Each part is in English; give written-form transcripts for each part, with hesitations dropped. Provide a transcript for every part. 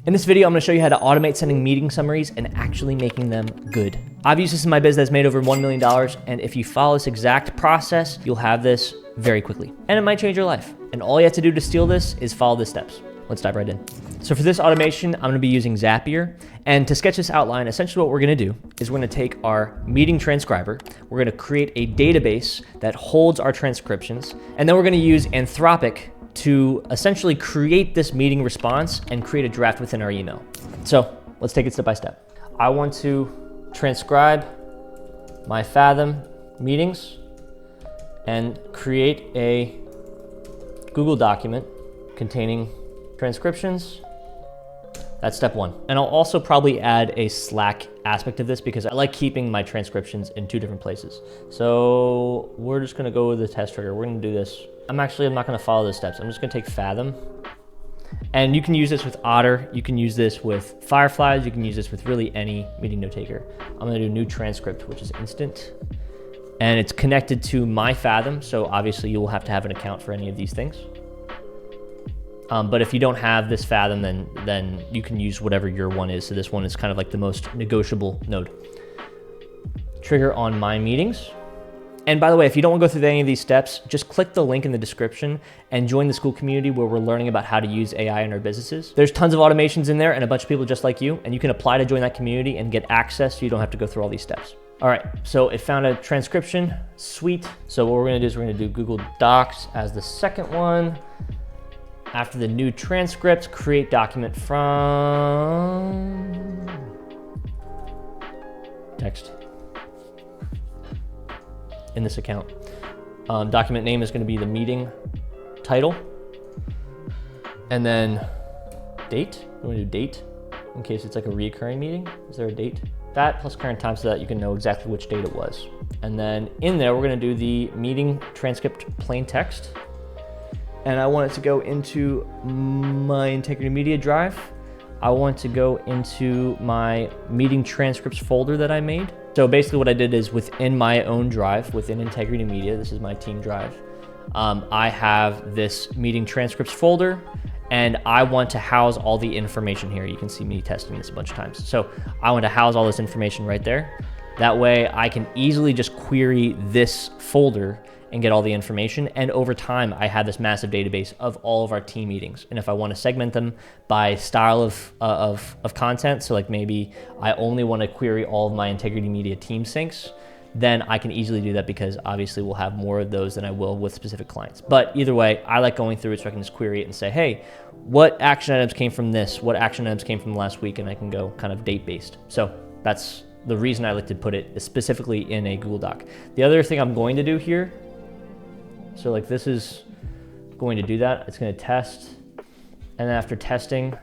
In this video, I'm gonna show you how to automate sending meeting summaries and actually making them good. I've used this in my business that's made over $1 million, and if you follow this exact process, you'll have this very quickly. And it might change your life. And all you have to do to steal this is follow the steps. Let's dive right in. So for this automation, I'm gonna be using Zapier. And to sketch this outline, essentially what we're gonna do is we're gonna take our meeting transcriber, we're gonna create a database that holds our transcriptions, and then we're gonna use Anthropic to essentially create this meeting response and create a draft within our email. So let's take it step by step. I want to transcribe my Fathom meetings and create a Google document containing transcriptions. That's step one. And I'll also probably add a Slack aspect of this because I like keeping my transcriptions in two different places. So we're just gonna go with the test trigger. We're gonna do this. I'm not gonna follow the steps. I'm just gonna take Fathom. And you can use this with Otter. You can use this with Fireflies. You can use this with really any meeting note taker. I'm gonna do new transcript, which is instant. And it's connected to my Fathom. So obviously you will have to have an account for any of these things. But if you don't have this Fathom, then you can use whatever your one is. So this one is kind of like the most negotiable node. Trigger on my meetings. And by the way, if you don't want to go through any of these steps, just click the link in the description and join the Skool community where we're learning about how to use AI in our businesses. There's tons of automations in there and a bunch of people just like you, and you can apply to join that community and get access so you don't have to go through all these steps. All right, so it found a transcription, sweet. So what we're gonna do is we're gonna do Google Docs as the second one. After the new transcript, create document from text in this account. Document name is gonna be the meeting title. And then date, we wanna do date in case it's like a reoccurring meeting. Is there a date? That plus current time so that you can know exactly which date it was. And then in there, we're gonna do the meeting transcript plain text. And I want it to go into my Integrity Media drive. I want to go into my meeting transcripts folder that I made. So basically what I did is within my own drive, within Integrity Media, this is my team drive, I have this meeting transcripts folder, and I want to house all the information here. You can see me testing this a bunch of times. So I want to house all this information right there. That way I can easily just query this folder and get all the information. And over time, I have this massive database of all of our team meetings. And if I want to segment them by style of content, so like maybe I only want to query all of my Integrity Media team syncs, then I can easily do that because obviously we'll have more of those than I will with specific clients. But either way, I like going through it so I can just query it and say, hey, what action items came from this? What action items came from last week? And I can go kind of date-based. So that's the reason I like to put it specifically in a Google Doc. The other thing I'm going to do here, so like this is going to do that. It's going to test. And then after testing,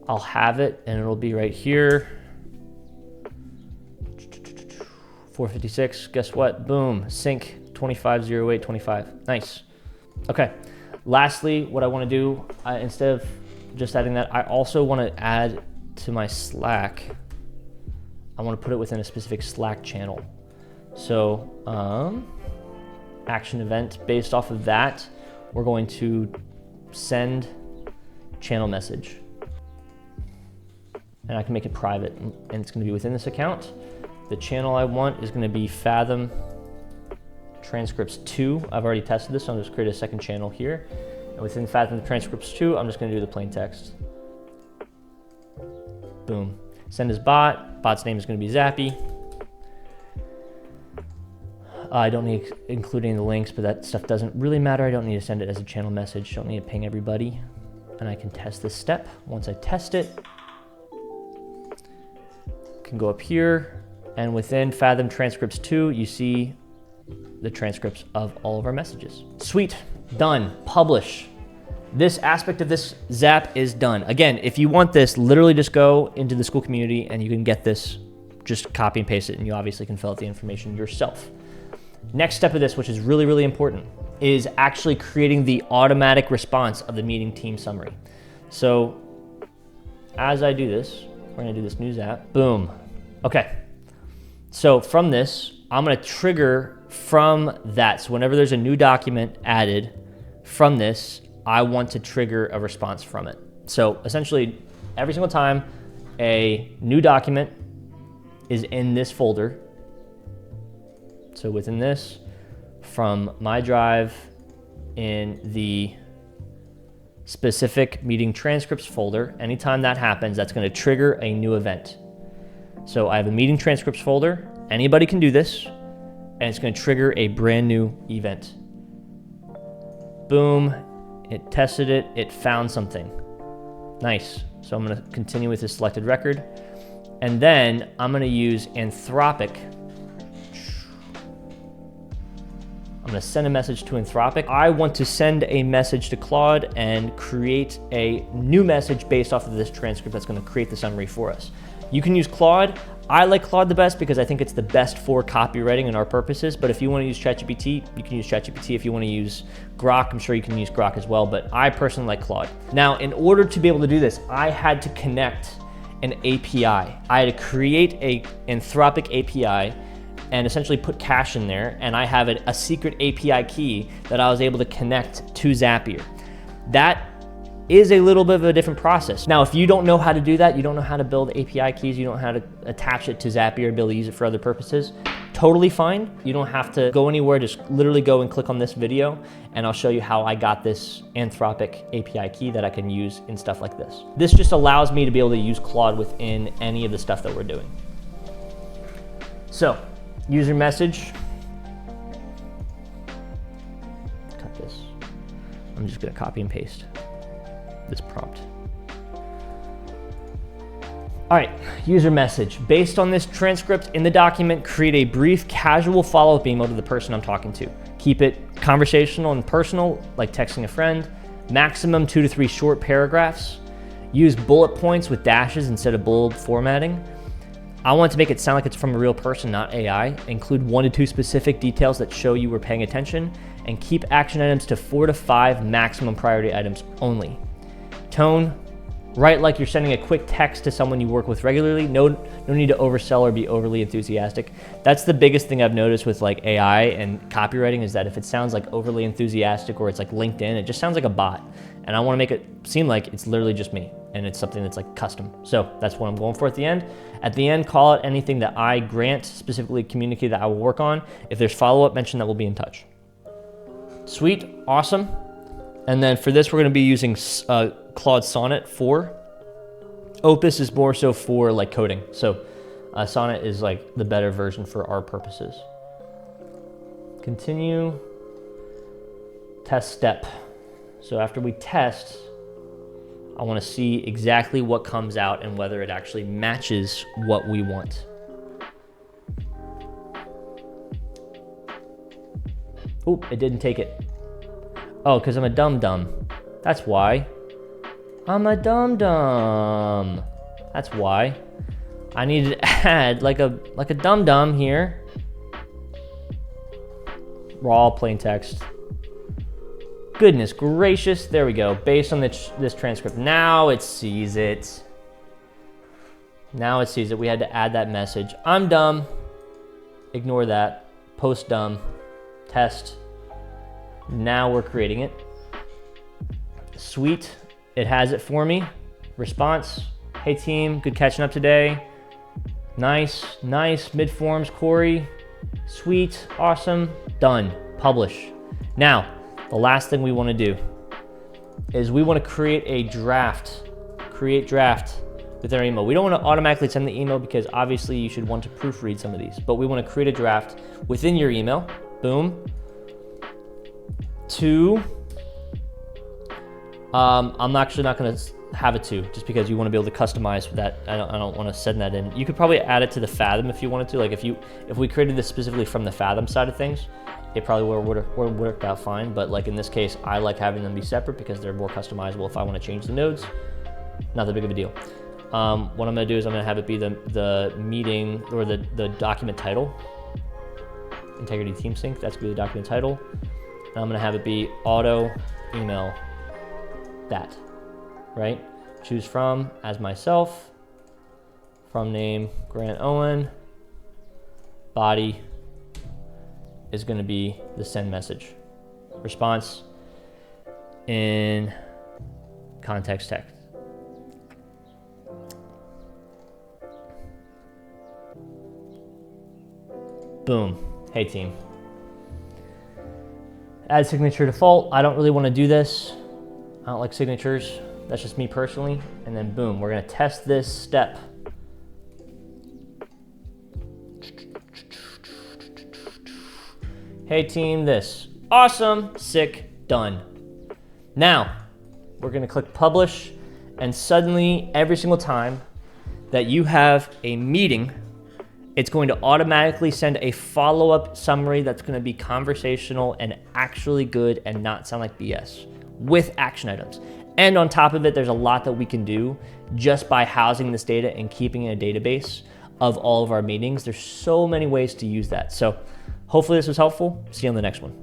I'll have it and it'll be right here. 456, guess what? Boom, sync 250825. Nice. Okay. Lastly, what I want to do, instead of just adding that, I also want to add to my Slack, I want to put it within a specific Slack channel. So, action event based off of that, we're going to send channel message. And I can make it private and it's going to be within this account. The channel I want is going to be Fathom Transcripts 2. I've already tested this, so I'm just create a second channel here. And within Fathom Transcripts 2, I'm just going to do the plain text. Boom. Send as bot. Bot's name is going to be Zappy. I don't need including the links, but that stuff doesn't really matter. I don't need to send it as a channel message. Don't need to ping everybody. And I can test this step. Once I test it, I can go up here, and within Fathom Transcripts 2, you see the transcripts of all of our messages. Sweet, done, publish. This aspect of this Zap is done. Again, if you want this, literally just go into the Skool community and you can get this, just copy and paste it, and you obviously can fill out the information yourself. Next step of this, which is really, really important, is actually creating the automatic response of the meeting team summary. So as I do this, we're gonna do this new Zap, boom. Okay, so from this, I'm gonna trigger from that. So whenever there's a new document added from this, I want to trigger a response from it. So essentially, every single time a new document is in this folder, so within this, from my drive in the specific meeting transcripts folder, anytime that happens, that's going to trigger a new event. So I have a meeting transcripts folder. Anybody can do this, and it's going to trigger a brand new event. Boom, it tested it, it found something. Nice. So I'm going to continue with this selected record, and then I'm going to use Anthropic. I'm going to send a message to Anthropic. I want to send a message to Claude and create a new message based off of this transcript that's going to create the summary for us. You can use Claude. I like Claude the best because I think it's the best for copywriting and our purposes. But if you want to use ChatGPT, you can use ChatGPT. If you want to use Grok, I'm sure you can use Grok as well. But I personally like Claude. Now, in order to be able to do this, I had to connect an API. I had to create a Anthropic API and essentially put cache in there, and I have a secret API key that I was able to connect to Zapier. That is a little bit of a different process. Now, if you don't know how to do that, you don't know how to build API keys, you don't know how to attach it to Zapier, be able to use it for other purposes, totally fine. You don't have to go anywhere, just literally go and click on this video, and I'll show you how I got this Anthropic API key that I can use in stuff like this. This just allows me to be able to use Claude within any of the stuff that we're doing. So, user message. Cut this. I'm just gonna copy and paste this prompt. All right, user message. Based on this transcript in the document, create a brief, casual follow-up email to the person I'm talking to. Keep it conversational and personal, like texting a friend. Maximum 2 to 3 short paragraphs. Use bullet points with dashes instead of bold formatting. I want to make it sound like it's from a real person, not AI. Include 1 to 2 specific details that show you were paying attention, and keep action items to 4 to 5 maximum priority items only. Tone, write like you're sending a quick text to someone you work with regularly. No need to oversell or be overly enthusiastic. That's the biggest thing I've noticed with like AI and copywriting, is that if it sounds like overly enthusiastic or it's like LinkedIn, it just sounds like a bot. And I want to make it seem like it's literally just me and it's something that's like custom. So that's what I'm going for at the end. At the end, call out anything that I grant, specifically communicate that I will work on. If there's follow-up, mention that we'll be in touch. Sweet, awesome. And then for this, we're going to be using Claude Sonnet 4. Opus is more so for like coding. So Sonnet is like the better version for our purposes. Continue. Test step. So after we test, I want to see exactly what comes out and whether it actually matches what we want. Oh, it didn't take it. Oh, because I'm a dum-dum. That's why. I'm a dum-dum. That's why. I needed to add like a dum-dum here. Raw plain text. Goodness gracious, there we go. Based on this transcript, now it sees it. Now it sees it. We had to add that message. I'm dumb. Ignore that. Post dumb. Test. Now we're creating it. Sweet. It has it for me. Response. Hey team, good catching up today. Nice. Mid-forms, Corey. Sweet. Awesome. Done. Publish. Now, the last thing we want to do is we want to create a draft. Create draft with our email. We don't want to automatically send the email because obviously you should want to proofread some of these, but we want to create a draft within your email. Boom. I'm actually not going to have it to, just because you want to be able to customize that. I don't want to send that in. You could probably add it to the Fathom if you wanted to. Like if we created this specifically from the Fathom side of things, it probably would have worked out fine. But like in this case, I like having them be separate because they're more customizable if I want to change the nodes. Not that big of a deal. What I'm going to do is I'm going to have it be the meeting or the document title. Integrity Team Sync, that's going to be the document title. And I'm going to have it be auto email that, right? Choose from as myself, from name Grant Owen, body is going to be the send message. Response in context text. Boom. Hey team. Add signature default. I don't really want to do this. I don't like signatures. That's just me personally. And then boom, we're gonna test this step. Hey team, this. Awesome, sick, done. Now, we're gonna click publish, and suddenly every single time that you have a meeting, it's going to automatically send a follow-up summary that's gonna be conversational and actually good and not sound like BS with action items. And on top of it, there's a lot that we can do just by housing this data and keeping it in a database of all of our meetings. There's so many ways to use that. So hopefully this was helpful. See you on the next one.